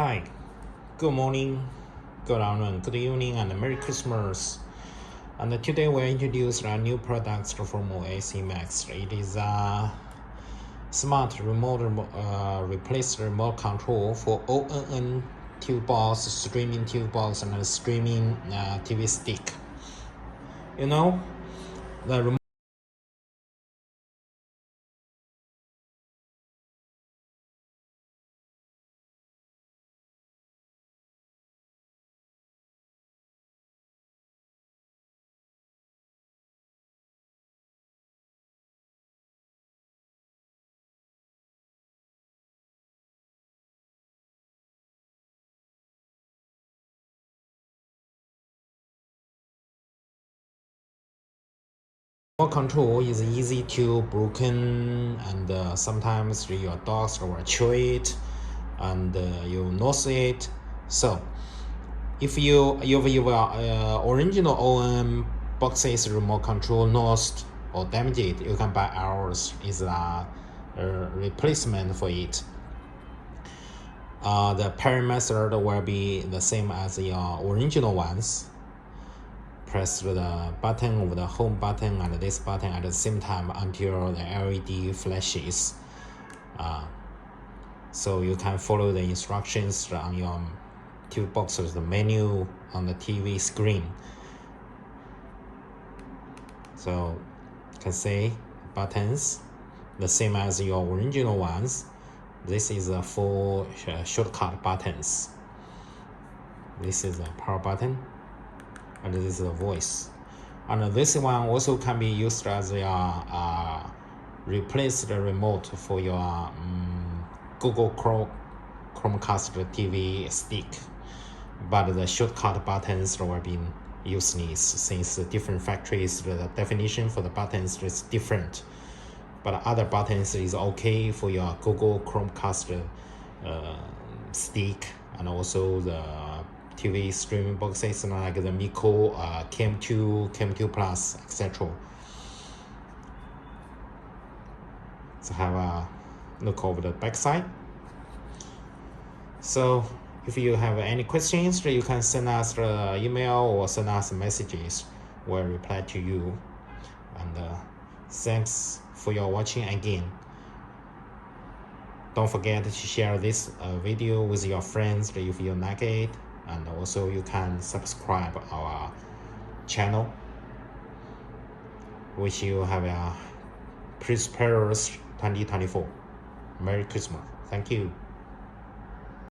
Hi, good morning, good afternoon, good evening, and Merry Christmas. And today we introduce a new product from ACEMAX. It is a smart remote replace remote control for Onn TV Box, streaming TV box, and streaming TV stick. You know, the remote control is easy to broken, and sometimes your dogs will chew it and you lose it. So if you original OM boxes remote control lost or damaged, you can buy ours. Is a replacement for it. The pairing method will be the same as your original ones. Press the button of the home button and this button at the same time until the LED flashes. So you can follow the instructions on your TV boxes, the menu on the TV screen. So you can see buttons, the same as your original ones. This is a full shortcut buttons. This is a power button, and this is the voice. And this one also can be used as a replace the remote for your Google Chromecast TV stick. But the shortcut buttons will be useless since the different factories, the definition for the buttons is different. But other buttons is okay for your Google Chromecast stick, and also the TV streaming boxes like the Miko, Cam2, Cam2 Plus, etc. So have a look over the back side. So if you have any questions, you can send us the email or send us messages. We'll reply to you. And thanks for your watching again. Don't forget to share this video with your friends if you like it. And also you can subscribe our channel. Wish you have a prosperous 2024. Merry Christmas. Thank you.